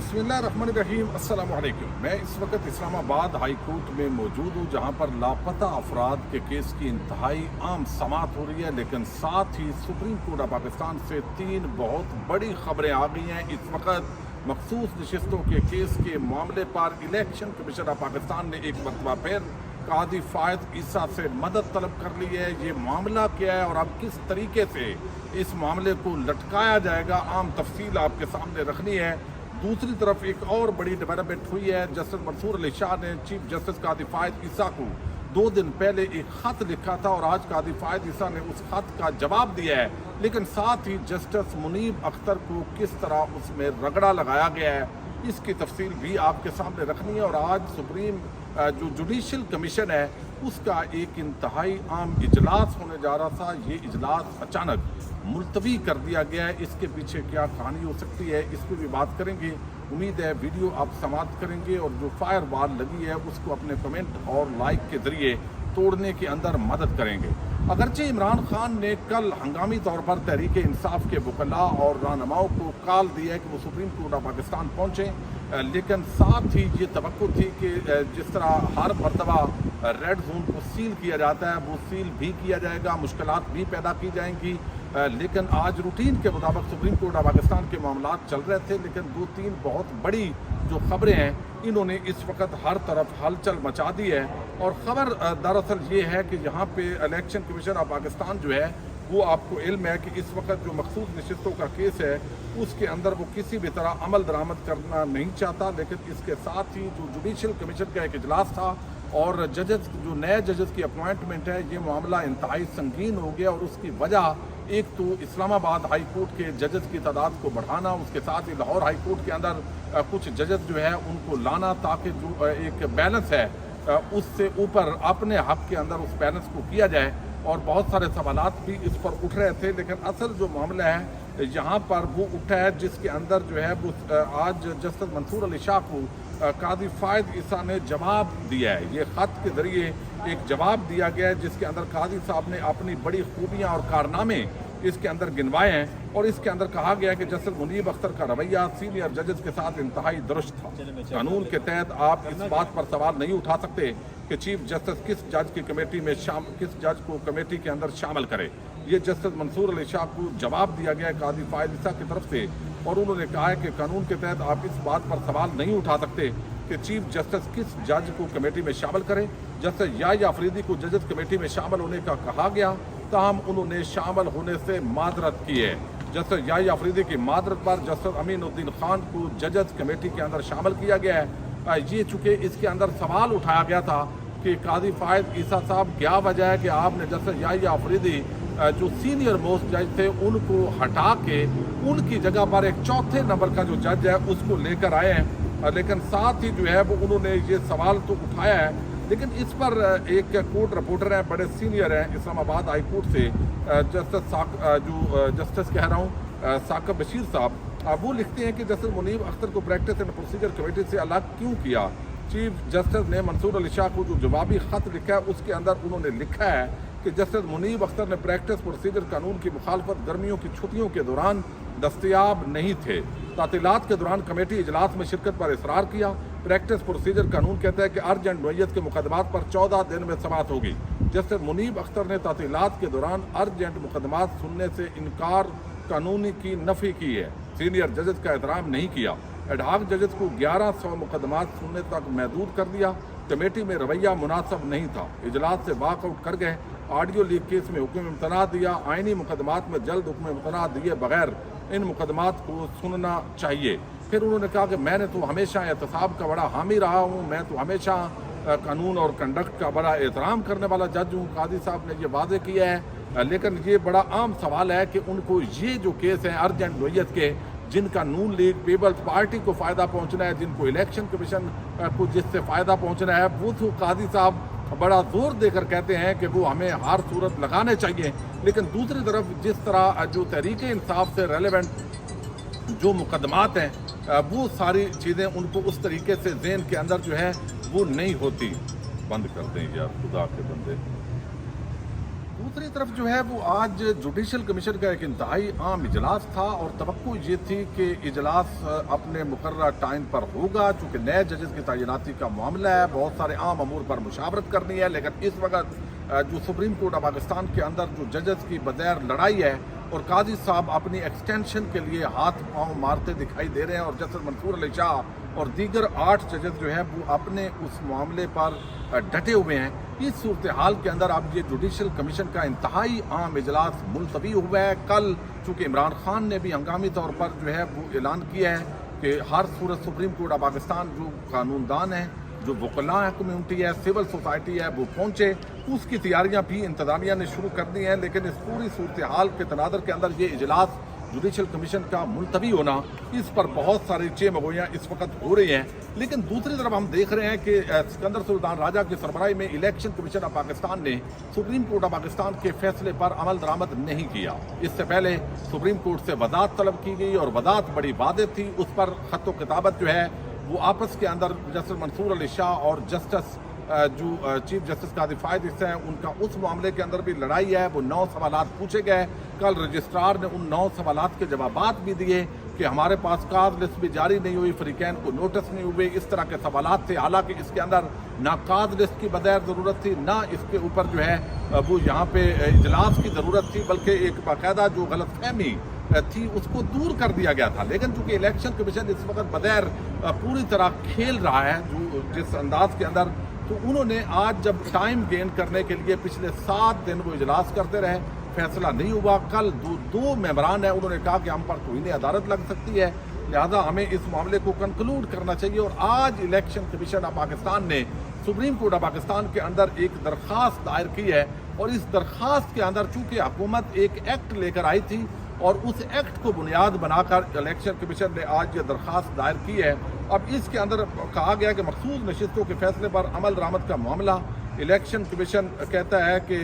बिस्मिल्लाहिर्रहमानिर्रहीम अस्सलाम वालेकुम। मैं इस वक्त इस्लामाबाद हाई कोर्ट में मौजूद हूँ, जहाँ पर लापता अफराद के केस की इंतहाई आम समाअत हो रही है। लेकिन साथ ही सुप्रीम कोर्ट ऑफ पाकिस्तान से 3 बहुत बड़ी खबरें आ गई हैं। इस वक्त मखसूस नशिस्तों के केस के मामले पर इलेक्शन कमीशन ऑफ पाकिस्तान ने एक मरतबा फिर कादी फायद ईसा से मदद तलब कर ली है। ये मामला क्या है और अब किस तरीके से इस मामले को लटकाया जाएगा, आम तफसील आपके सामने रखनी है। दूसरी तरफ एक और बड़ी डेवलपमेंट हुई है। जस्टिस मंसूर अली शाह ने चीफ जस्टिस कादी फायद ईसा को 2 दिन पहले एक ख़त लिखा था और आज कादी फायद ईसा ने उस ख़त का जवाब दिया है। लेकिन साथ ही जस्टिस मुनीब अख्तर को किस तरह उसमें रगड़ा लगाया गया है, इसकी तफसील भी आपके सामने रखनी है। और आज सुप्रीम जो जुडिशल कमीशन है उसका एक इंतहाई आम इजलास होने जा रहा था। ये इजलास अचानक मुलतवी कर दिया गया है। इसके पीछे क्या कहानी हो सकती है, इस पर भी बात करेंगे। उम्मीद है वीडियो आप समाप्त करेंगे और जो फायर वाल लगी है उसको अपने कमेंट और लाइक के ज़रिए तोड़ने के अंदर मदद करेंगे। अगरचे इमरान खान ने कल हंगामी तौर पर तहरीक इंसाफ के वकला और रहनुमाओं को कॉल दिया है कि वो सुप्रीम कोर्ट ऑफ पाकिस्तान पहुँचें, लेकिन साथ ही ये तवक्को थी कि जिस तरह हर मरतबा रेड जोन को सील किया जाता है वो सील भी किया जाएगा, मुश्किलात भी पैदा की जाएंगी। लेकिन आज रूटीन के मुताबिक सुप्रीम कोर्ट ऑफ पाकिस्तान के मामलात चल रहे थे। लेकिन 2-3 बहुत बड़ी जो खबरें हैं इन्होंने इस वक्त हर तरफ हलचल मचा दी है। और ख़बर दरअसल ये है कि यहाँ पे इलेक्शन कमीशन ऑफ पाकिस्तान जो है वो आपको इल्म है कि इस वक्त जो मखसूस नशिस्तों का केस है उसके अंदर वो किसी भी तरह अमल दरामद करना नहीं चाहता। लेकिन इसके साथ ही जो जुडिशल कमीशन का एक इजलास था और जजेस जो नए जजेस की अपॉइंटमेंट है, ये मामला इंतहाई संगीन हो गया। और उसकी वजह एक तो इस्लामाबाद हाई कोर्ट के जजेस की तादाद को बढ़ाना, उसके साथ ही लाहौर हाई कोर्ट के अंदर कुछ जजेस जो है उनको लाना, ताकि जो एक बैलेंस है उससे ऊपर अपने हक के अंदर उस बैलेंस को किया जाए। और बहुत सारे सवालात भी इस पर उठ रहे थे। लेकिन असल जो मामला है यहाँ पर वो उठा है जिसके अंदर जो है वो आज जस्टिस मंसूर अली शाह को कादी फायद ईसा ने जवाब दिया है। ये ख़त के ज़रिए एक जवाब दिया गया है जिसके अंदर कादी साहब ने अपनी बड़ी खूबियाँ और कारनामे इसके अंदर गिनवाए हैं। और इसके अंदर कहा गया है कि जस्टिस मुनीब अख्तर का रवैया सीनियर जजेस के साथ इंतहाई दुरुस्त था। कानून के तहत आप इस बात पर सवाल नहीं उठा सकते कि चीफ जस्टिस किस जज की कमेटी में किस जज को कमेटी के अंदर शामिल करे। ये जस्टिस मंसूर अली शाह को जवाब दिया गया है कादी फायद ईसा की तरफ से। और उन्होंने कहा है कि कानून के तहत आप इस बात पर सवाल नहीं उठा सकते कि चीफ जस्टिस किस जज को कमेटी में शामिल करे। जस्टिस याह्या अफरीदी को जजेस कमेटी में शामिल होने का कहा गया, ताहम उन्होंने शामिल होने से मादरत की है। जस्टिस याह्या अफरीदी की मादरत पर जस्टिस अमीनुद्दीन खान को जजेस कमेटी के अंदर शामिल किया गया है। ये चूँकि इसके अंदर सवाल उठाया गया था कि कादी फायद ईसा साहब क्या वजह है कि आपने जस्टिस याह्या अफरीदी जो सीनियर मोस्ट जज थे उनको हटा के उनकी जगह पर एक चौथे नंबर का जो जज है उसको लेकर आए हैं। लेकिन साथ ही जो है वो उन्होंने ये सवाल तो उठाया है, लेकिन इस पर एक कोर्ट रिपोर्टर हैं, बड़े सीनियर हैं इस्लामाबाद हाई कोर्ट से, जस्टिस कह रहा हूँ साकिब बशीर साहब, वो लिखते हैं कि जस्टिस मुनीब अख्तर को प्रैक्टिस एंड प्रोसीजर कमेटी से अलग क्यों किया। चीफ जस्टिस ने मंसूर अली शाह को जो जवाबी ख़त लिखा है उसके अंदर उन्होंने लिखा है कि जस्टिस मुनीब अख्तर ने प्रैक्टिस प्रोसीजर कानून की मुखालफत गर्मियों की छुट्टियों के दौरान दस्तयाब नहीं थे। तातीलात के दौरान कमेटी इजलास में शिरकत पर इसरार किया। प्रैक्टिस प्रोसीजर कानून कहता है कि अर्जेंट नोयत के मुकदमात पर 14 दिन में समाअत होगी। जस्टिस मुनीब अख्तर ने तातीलात के दौरान अर्जेंट मुकदमात सुनने से इनकार कानूनी की नफ़ी की है। सीनियर जजेस का एहतराम नहीं किया। एडहाक जजेस को 1100 मुकदमात सुनने तक महदूद कर दिया। कमेटी में रवैया मुनासिब नहीं था, इजलास से वाकआउट कर गए। ऑडियो लीक केस में हुक्म इम्तना दिया। आइनी मुकदमात में जल्द हुक्म इम्तना दिए बगैर इन मुकदमात को सुनना चाहिए। फिर उन्होंने कहा कि मैंने तो हमेशा एहतसाब का बड़ा हामी रहा हूँ, मैं तो हमेशा कानून और कंडक्ट का बड़ा एहतराम करने वाला जज हूँ। कादी साहब ने ये वादे किया है। लेकिन ये बड़ा आम सवाल है कि उनको ये जो केस हैं अर्जेंट नोयत के, जिनका नून लीग पीपल्स पार्टी को फ़ायदा पहुँचना है, जिनको इलेक्शन कमीशन को जिससे फ़ायदा पहुँचना है, वो तो कादी साहब बड़ा जोर देकर कहते हैं कि वो हमें हर सूरत लगाने चाहिए। लेकिन दूसरी तरफ जिस तरह जो तहरीक इंसाफ से रेलेवेंट जो मुकदमात हैं वो सारी चीज़ें उनको उस तरीके से ज़हन के अंदर जो है वो नहीं होती। बंद करते हैं यार खुदा के बंदे। दूसरी तरफ जो है वो आज जुडिशल कमीशन का एक इंतहाई आम इजलास था और तवक्को ये थी कि इजलास अपने मुकर्रर टाइम पर होगा, चूँकि नए जजेस की तैनाती का मामला है, बहुत सारे आम अमूर पर मुशावरत करनी है। लेकिन इस वक्त जो सुप्रीम कोर्ट ऑफ पाकिस्तान के अंदर जो जजेस की बगैर लड़ाई है और काजी साहब अपनी एक्सटेंशन के लिए हाथ पांव मारते दिखाई दे रहे हैं और जस्टिस मंसूर अली शाह और दीगर 8 जजेस जो है वो अपने उस मामले पर डटे हुए हैं। इस सूरत हाल के अंदर अब ये जुडिशल कमीशन का इंतहाई आम इजलास मुलतवी हुआ है। कल चूँकि इमरान खान ने भी हंगामी तौर पर जो है वो ऐलान किया है कि हर सूरत सुप्रीम कोर्ट ऑफ पाकिस्तान जो कानूनदान है, जो वकला है, कम्यूनिटी है, सिविल सोसाइटी है, वो पहुँचे। उसकी तैयारियां भी इंतजामिया ने शुरू कर दी हैं। लेकिन इस पूरी सूरत हाल के तनादर के अंदर ये इजलास जुडिशल कमीशन का मुलतवी होना, इस पर बहुत सारी चेमगोइयाँ इस वक्त हो रही हैं। लेकिन दूसरी तरफ हम देख रहे हैं कि सिकंदर सुल्तान राजा की सरबराही में इलेक्शन कमीशन ऑफ पाकिस्तान ने सुप्रीम कोर्ट ऑफ पाकिस्तान के फैसले पर अमल दरामद नहीं किया। इससे पहले सुप्रीम कोर्ट से वदात तलब की गई और वदात बड़ी वादे थी, उस पर खत किताबत जो है वो आपस के अंदर जस्टिस मंसूर अली शाह और जस्टिस जो चीफ जस्टिस काजी फायद हैं उनका उस मामले के अंदर भी लड़ाई है। वो 9 सवालात पूछे गए। कल रजिस्ट्रार ने उन 9 सवालात के जवाबात भी दिए कि हमारे पास काज लिस्ट भी जारी नहीं हुई, फरीकैन को नोटिस नहीं हुए, इस तरह के सवालात थे। हालांकि इसके अंदर ना काज लिस्ट की बगैर ज़रूरत थी, ना इसके ऊपर जो है वो यहाँ पे इजलास की ज़रूरत थी, बल्कि एक बाकायदा जो गलतफहमी थी उसको दूर कर दिया गया था। लेकिन चूंकि इलेक्शन कमीशन इस वक्त बगैर पूरी तरह खेल रहा है जो जिस अंदाज के अंदर, तो उन्होंने आज जब टाइम गेन करने के लिए पिछले 7 दिन वो इजलास करते रहे, फैसला नहीं हुआ। कल दो मेंबरान हैं, उन्होंने कहा कि हम पर तौहीन अदालत लग सकती है, लिहाजा हमें इस मामले को कंक्लूड करना चाहिए। और आज इलेक्शन कमीशन ऑफ पाकिस्तान ने सुप्रीम कोर्ट ऑफ पाकिस्तान के अंदर एक दरख्वास्त दायर की है और इस दरख्वास्त के अंदर चूंकि हुकूमत एक एक्ट लेकर आई थी और उस एक्ट को बुनियाद बनाकर इलेक्शन कमीशन ने आज ये दरख्वास्त दायर की है। अब इसके अंदर कहा गया कि मखसूस नशिस्तों के फैसले पर अमल दरामद का मामला, इलेक्शन कमीशन कहता है कि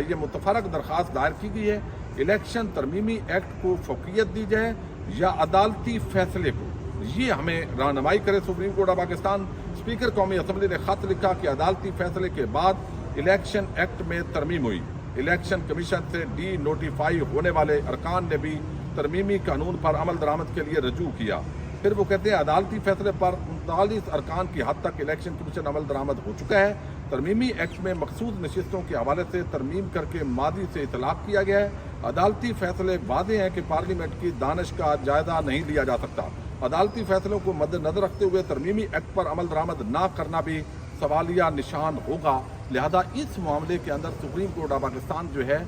ये मुतफरक दरख्वास्त दायर की गई है। इलेक्शन तरमीमी एक्ट को फौकियत दी जाए या अदालती फैसले को, ये हमें रहनुमाई करे supreme court of Pakistan. Speaker कौमी असम्बली ने खत लिखा कि अदालती फैसले के बाद इलेक्शन एक्ट में तरमीम हुई। इलेक्शन कमीशन से डी नोटिफाई होने वाले अरकान ने भी तरमीमी कानून पर अमल दरामद के लिए रजू किया। फिर वो कहते हैं अदालती फैसले पर 39 अरकान की हद तक इलेक्शन कमीशन अमल दरामद हो चुका है। तरमीमी एक्ट में मखसूस नशिस्तों के हवाले से तरमीम करके मादी से इतलाक किया गया है। अदालती फैसले वादे हैं कि पार्लियामेंट की दानिश का जायजा नहीं लिया जा सकता। अदालती फैसलों को मद्देनजर रखते हुए तरमीमी एक्ट पर अमल दरामद न करना भी सवालिया निशान होगा। लिहाजा इस मामले के अंदर सुप्रीम कोर्ट ऑफ पाकिस्तान जो है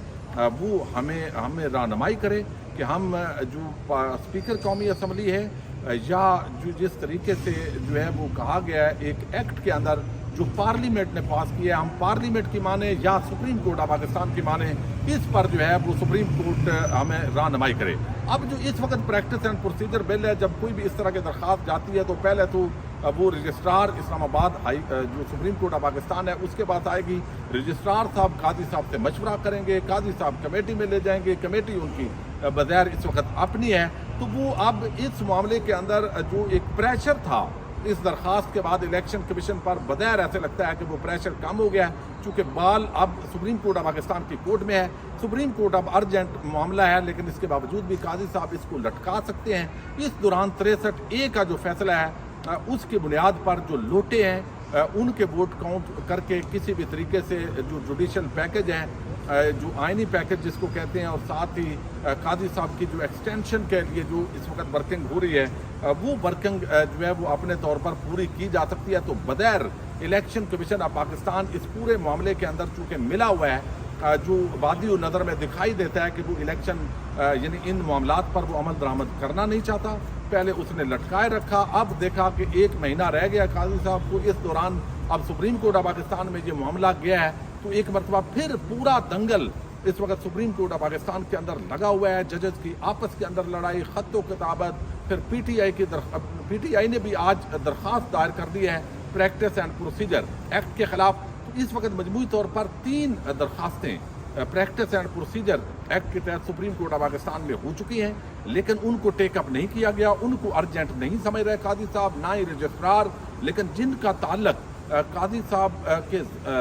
वो हमें रहनुमाई करे कि हम जो स्पीकर कौमी असम्बली है या जो जिस तरीके से जो है वो कहा गया है एक एक्ट के अंदर जो पार्लियामेंट ने पास किया है, हम पार्लियामेंट की माने या सुप्रीम कोर्ट ऑफ पाकिस्तान की माने, इस पर जो है वो सुप्रीम कोर्ट हमें रहनुमाई करे। अब जो इस वक्त प्रैक्टिस एंड प्रोसीजर बिल है, जब कोई भी इस तरह की दरख्वास्त जाती है तो पहले तो वो रजिस्ट्रार इस्लामाबाद जो सुप्रीम कोर्ट ऑफ पाकिस्तान है उसके पास आएगी। रजिस्ट्रार साहब काजी साहब से मशवरा करेंगे, काजी साहब कमेटी में ले जाएंगे, कमेटी उनकी बगैर इस वक्त अपनी है। तो वो अब इस मामले के अंदर जो एक प्रेशर था इस दरख्वास्त के बाद इलेक्शन कमीशन पर, बगैर ऐसे लगता है कि वो प्रेशर कम हो गया है, चूँकि बाल अब सुप्रीम कोर्ट ऑफ पाकिस्तान की कोर्ट में है। सुप्रीम कोर्ट अब अर्जेंट मामला है, लेकिन इसके बावजूद भी काजी साहब इसको लटका सकते हैं। इस दौरान 63A का जो फैसला है उसकी बुनियाद पर जो लोटे हैं उनके वोट काउंट करके किसी भी तरीके से जो जुडिशल पैकेज है, जो आइनी पैकेज जिसको कहते हैं, और साथ ही काजी साहब की जो एक्सटेंशन के लिए जो इस वक्त वर्किंग हो रही है वो वर्किंग जो है वो अपने तौर पर पूरी की जा सकती है। तो बगैर इलेक्शन कमीशन ऑफ पाकिस्तान इस पूरे मामले के अंदर चूँकि मिला हुआ है, जो वादी नज़र में दिखाई देता है कि वो इलेक्शन यानी इन मामलात पर वो अमल दरामद करना नहीं चाहता। पहले उसने लटकाए रखा, अब देखा कि 1 महीना रह गया काजी साहब को, इस दौरान अब सुप्रीम कोर्ट ऑफ पाकिस्तान में ये मामला गया है तो एक मरतबा फिर पूरा दंगल इस वक्त सुप्रीम कोर्ट ऑफ पाकिस्तान के अंदर लगा हुआ है। जजेस की आपस के अंदर लड़ाई, खत्तो किताबत, फिर पीटीआई ने भी आज दरख्वास्त दायर कर दी है प्रैक्टिस एंड प्रोसीजर एक्ट के खिलाफ। तो इस वक्त मजमूई तौर पर 3 दरख्वास्तें प्रैक्टिस एंड प्रोसीजर एक्ट के तहत सुप्रीम कोर्ट ऑफ पाकिस्तान में हो चुकी हैं, लेकिन उनको टेकअप नहीं किया गया, उनको अर्जेंट नहीं समझ रहे काजी साहब, ना ही रजिस्ट्रार। लेकिन जिनका ताल्लुक काजी साहब के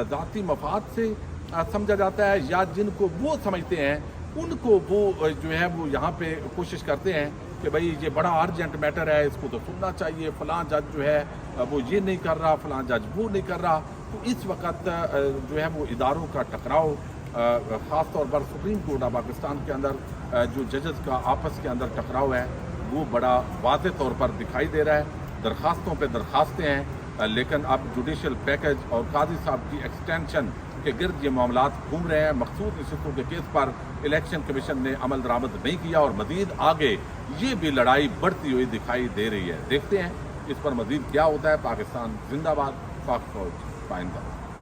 ज़ाती मफाद से समझा जाता है, या जिनको वो समझते हैं उनको वो जो है वो यहाँ पे कोशिश करते हैं कि भाई ये बड़ा अर्जेंट मैटर है, इसको तो सुनना चाहिए, फलां जज जो है वो ये नहीं कर रहा, फलां जज वो नहीं कर रहा। तो इस वक्त जो है वो इदारों का टकराव ख़ास तौर पर सुप्रीम कोर्ट ऑफ पाकिस्तान के अंदर जो जजेस का आपस के अंदर टकराव है वो बड़ा वाज़ेह तौर पर दिखाई दे रहा है। दरखास्तों पे दरखास्तें हैं, लेकिन अब जुडिशल पैकेज और काजी साहब की एक्सटेंशन के गिर्द ये मामलात घूम रहे हैं। मखसूस नशिस्तों के केस पर इलेक्शन कमीशन ने अमल दरामद नहीं किया और मजीद आगे ये भी लड़ाई बढ़ती हुई दिखाई दे रही है। देखते हैं इस पर मजीद क्या होता है। पाकिस्तान जिंदाबाद, पाक फौज पाइंदा।